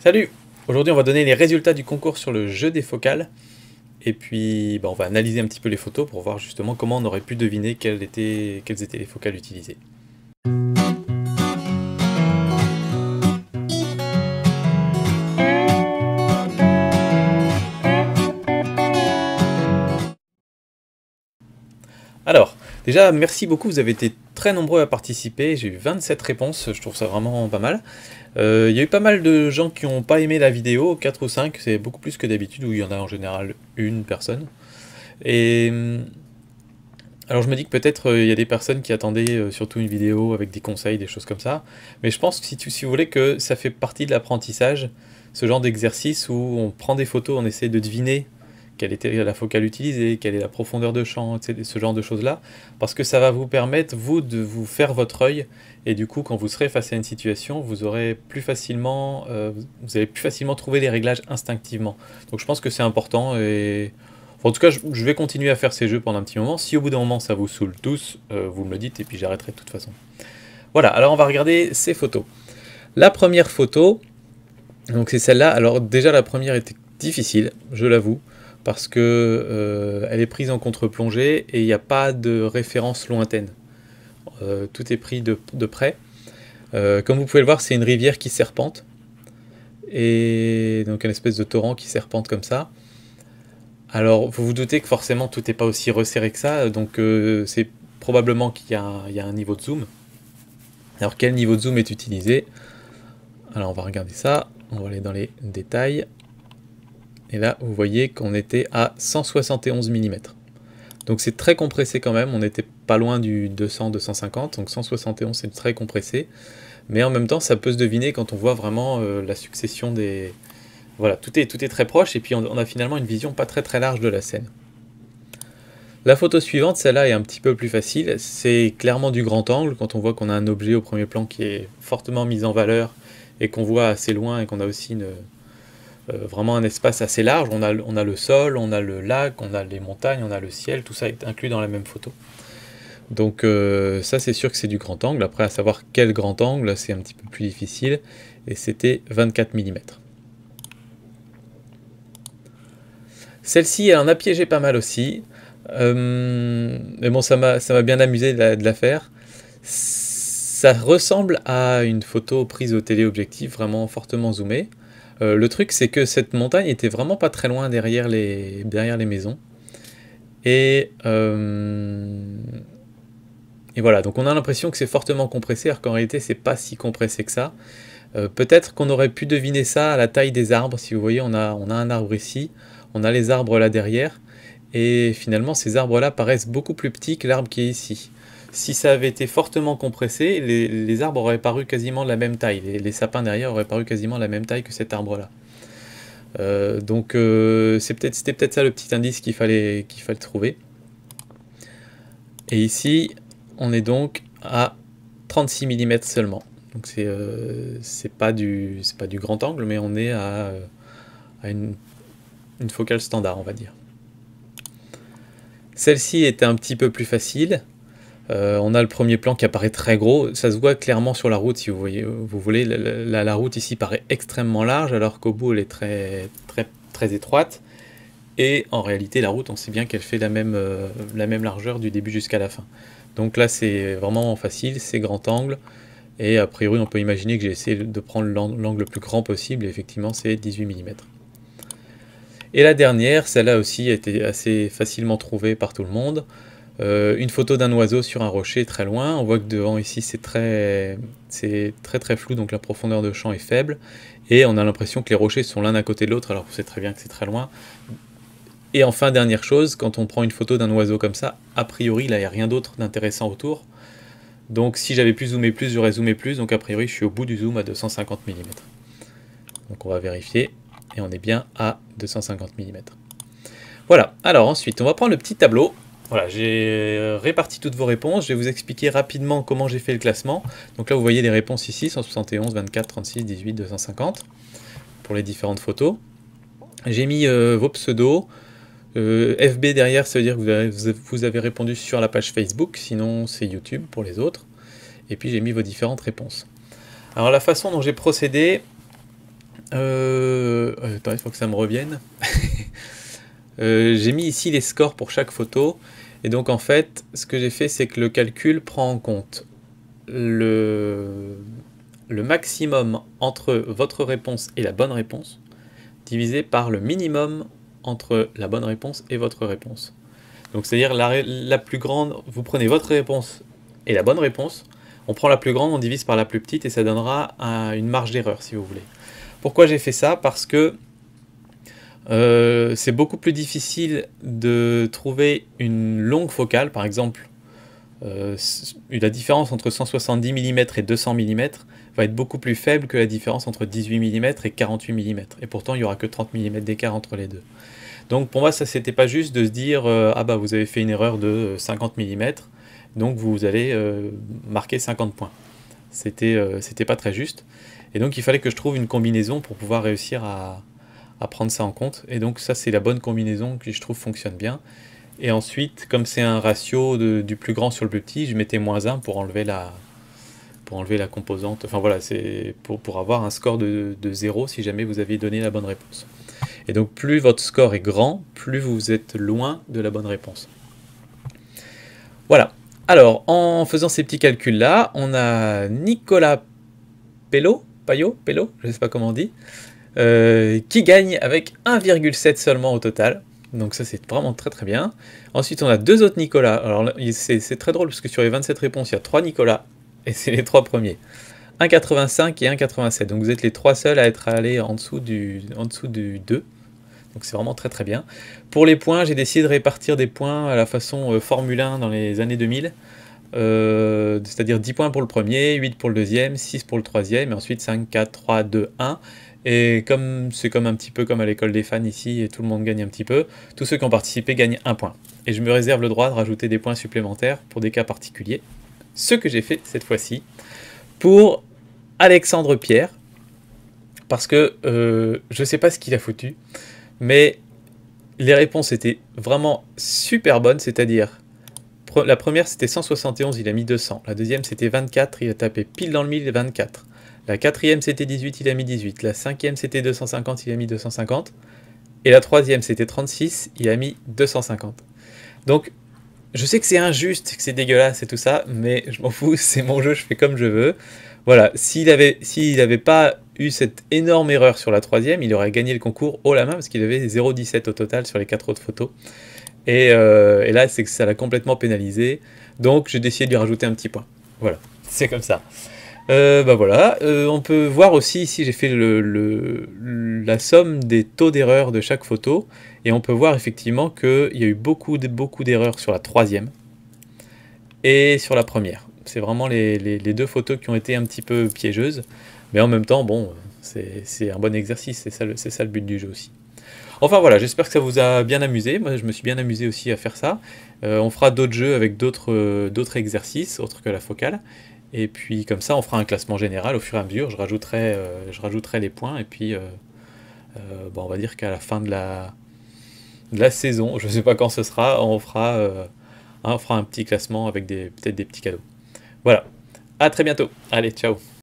Salut! Aujourd'hui on va donner les résultats du concours sur le jeu des focales. Et puis on va analyser un petit peu les photos pour voir justement comment on aurait pu deviner quelles étaient les focales utilisées. Alors, déjà merci beaucoup, vous avez été très nombreux à participer, j'ai eu 27 réponses, je trouve ça vraiment pas mal. Il y a eu pas mal de gens qui n'ont pas aimé la vidéo, 4 ou 5, c'est beaucoup plus que d'habitude, où il y en a en général une personne. Et alors je me dis que peut-être il y a des personnes qui attendaient surtout une vidéo avec des conseils, des choses comme ça, mais je pense que si vous voulez que ça fait partie de l'apprentissage, ce genre d'exercice où on prend des photos, on essaie de deviner quelle était la focale utilisée, quelle est la profondeur de champ, etc., ce genre de choses-là, parce que ça va vous permettre, vous, de vous faire votre œil, et du coup, quand vous serez face à une situation, vous aurez plus facilement, vous allez plus facilement trouver les réglages instinctivement. Donc je pense que c'est important, et enfin, en tout cas, je vais continuer à faire ces jeux pendant un petit moment. Si au bout d'un moment ça vous saoule tous, vous me le dites, et puis j'arrêterai de toute façon. Voilà, alors on va regarder ces photos. La première photo, donc c'est celle-là. Alors déjà la première était difficile, je l'avoue, parce que elle est prise en contre-plongée et il n'y a pas de référence lointaine. Tout est pris de près. Comme vous pouvez le voir, c'est une rivière qui serpente, et donc une espèce de torrent qui serpente comme ça. Alors vous vous doutez que forcément tout n'est pas aussi resserré que ça, donc c'est probablement qu'il y a un niveau de zoom. Alors quel niveau de zoom est utilisé? Alors on va regarder ça, on va aller dans les détails. Et là, vous voyez qu'on était à 171 mm. Donc c'est très compressé quand même, on n'était pas loin du 200-250, donc 171 c'est très compressé. Mais en même temps, ça peut se deviner quand on voit vraiment la succession des... Voilà, tout est très proche, et puis on a finalement une vision pas très large de la scène. La photo suivante, celle-là est un petit peu plus facile, c'est clairement du grand angle, quand on voit qu'on a un objet au premier plan qui est fortement mis en valeur, et qu'on voit assez loin, et qu'on a aussi vraiment un espace assez large. On a le sol, on a le lac, on a les montagnes, on a le ciel, tout ça est inclus dans la même photo. Donc ça c'est sûr que c'est du grand angle. Après, à savoir quel grand angle, c'est un petit peu plus difficile, et c'était 24 mm. Celle-ci, elle en a piégé pas mal aussi, mais bon, ça m'a bien amusé de la faire. Ça ressemble à une photo prise au téléobjectif, vraiment fortement zoomée. Le truc, c'est que cette montagne était vraiment pas très loin derrière les maisons. Et voilà, donc on a l'impression que c'est fortement compressé, alors qu'en réalité, c'est pas si compressé que ça. Peut-être qu'on aurait pu deviner ça à la taille des arbres. Si vous voyez, on a un arbre ici, on a les arbres là derrière, et finalement, ces arbres-là paraissent beaucoup plus petits que l'arbre qui est ici. Si ça avait été fortement compressé, les arbres auraient paru quasiment de la même taille. Les sapins derrière auraient paru quasiment de la même taille que cet arbre-là. Donc c'était peut-être ça le petit indice qu'il fallait trouver. Et ici, on est donc à 36 mm seulement. Donc c'est pas du grand angle, mais on est à une focale standard, on va dire. Celle-ci était un petit peu plus facile. On a le premier plan qui apparaît très gros, ça se voit clairement sur la route. Si vous voulez, la route ici paraît extrêmement large, alors qu'au bout elle est très étroite, et en réalité la route, on sait bien qu'elle fait la même largeur du début jusqu'à la fin. Donc là c'est vraiment facile, c'est grand angle, et a priori on peut imaginer que j'ai essayé de prendre l'angle le plus grand possible, et effectivement c'est 18 mm. Et la dernière, celle-là aussi a été assez facilement trouvée par tout le monde. Une photo d'un oiseau sur un rocher très loin. On voit que devant ici c'est très flou, donc la profondeur de champ est faible, et on a l'impression que les rochers sont l'un à côté de l'autre, alors qu'on sait très bien que c'est très loin. Et enfin, dernière chose, quand on prend une photo d'un oiseau comme ça, a priori là il n'y a rien d'autre d'intéressant autour, donc si j'avais pu zoomer plus, j'aurais zoomé plus, donc a priori je suis au bout du zoom à 250 mm. Donc on va vérifier, et on est bien à 250 mm. Voilà, alors ensuite on va prendre le petit tableau. Voilà, j'ai réparti toutes vos réponses, je vais vous expliquer rapidement comment j'ai fait le classement. Donc là vous voyez les réponses ici, 171, 24, 36, 18, 250, pour les différentes photos. J'ai mis vos pseudos, FB derrière, ça veut dire que vous avez répondu sur la page Facebook, sinon c'est YouTube pour les autres. Et puis j'ai mis vos différentes réponses. Alors la façon dont j'ai procédé, Attends, il faut que ça me revienne. J'ai mis ici les scores pour chaque photo. Et donc en fait, ce que j'ai fait, c'est que le calcul prend en compte le maximum entre votre réponse et la bonne réponse, divisé par le minimum entre la bonne réponse et votre réponse. Donc c'est-à-dire la plus grande, vous prenez votre réponse et la bonne réponse, on prend la plus grande, on divise par la plus petite et ça donnera une marge d'erreur si vous voulez. Pourquoi j'ai fait ça? Parce que c'est beaucoup plus difficile de trouver une longue focale, par exemple. La différence entre 170 mm et 200 mm va être beaucoup plus faible que la différence entre 18 mm et 48 mm. Et pourtant, il n'y aura que 30 mm d'écart entre les deux. Donc pour moi, ça c'était pas juste de se dire ah bah vous avez fait une erreur de 50 mm, donc vous allez marquer 50 points. C'était pas très juste. Et donc il fallait que je trouve une combinaison pour pouvoir réussir à prendre ça en compte. Et donc ça c'est la bonne combinaison qui je trouve fonctionne bien. Et ensuite, comme c'est un ratio du plus grand sur le plus petit, je mettais -1 pour enlever la composante. Enfin voilà, c'est pour avoir un score de 0 si jamais vous aviez donné la bonne réponse. Et donc plus votre score est grand, plus vous êtes loin de la bonne réponse. Voilà. Alors, en faisant ces petits calculs-là, on a Nicolas Payot, je ne sais pas comment on dit, qui gagne avec 1,7 seulement au total. Donc ça c'est vraiment très très bien. Ensuite on a deux autres Nicolas. Alors c'est très drôle parce que sur les 27 réponses il y a 3 Nicolas et c'est les 3 premiers. 1,85 et 1,87. Donc vous êtes les 3 seuls à être allés en dessous du 2. Donc c'est vraiment très très bien. Pour les points, j'ai décidé de répartir des points à la façon Formule 1 dans les années 2000. C'est-à-dire 10 points pour le premier, 8 pour le deuxième, 6 pour le troisième, et ensuite 5, 4, 3, 2, 1. Et comme c'est comme un petit peu comme à l'école des fans ici, et tout le monde gagne un petit peu, tous ceux qui ont participé gagnent 1 point. Et je me réserve le droit de rajouter des points supplémentaires pour des cas particuliers. Ce que j'ai fait cette fois-ci pour Alexandre Pierre, parce que je ne sais pas ce qu'il a foutu, mais les réponses étaient vraiment super bonnes, c'est-à-dire la première c'était 171, il a mis 200, la deuxième c'était 24, il a tapé pile dans le mille 24, la quatrième c'était 18, il a mis 18, la cinquième c'était 250, il a mis 250, et la troisième c'était 36, il a mis 250. Donc je sais que c'est injuste, que c'est dégueulasse et tout ça, mais je m'en fous, c'est mon jeu, je fais comme je veux. Voilà, s'il avait pas eu cette énorme erreur sur la troisième, il aurait gagné le concours haut la main parce qu'il avait 0,17 au total sur les 4 autres photos. Et là, c'est que ça l'a complètement pénalisé. Donc j'ai décidé de lui rajouter un petit point. Voilà, c'est comme ça. Bah voilà, on peut voir aussi, ici j'ai fait la somme des taux d'erreur de chaque photo. Et on peut voir effectivement qu'il y a eu beaucoup d'erreurs sur la troisième et sur la première. C'est vraiment les deux photos qui ont été un petit peu piégeuses. Mais en même temps, bon, c'est un bon exercice, c'est ça le but du jeu aussi. Enfin voilà, j'espère que ça vous a bien amusé. Moi, je me suis bien amusé aussi à faire ça. On fera d'autres jeux avec d'autres exercices, autres que la focale. Et puis comme ça, on fera un classement général au fur et à mesure. Je rajouterai les points. Et puis, bon, on va dire qu'à la fin de la saison, je ne sais pas quand ce sera, on fera un petit classement avec peut-être des petits cadeaux. Voilà, à très bientôt. Allez, ciao.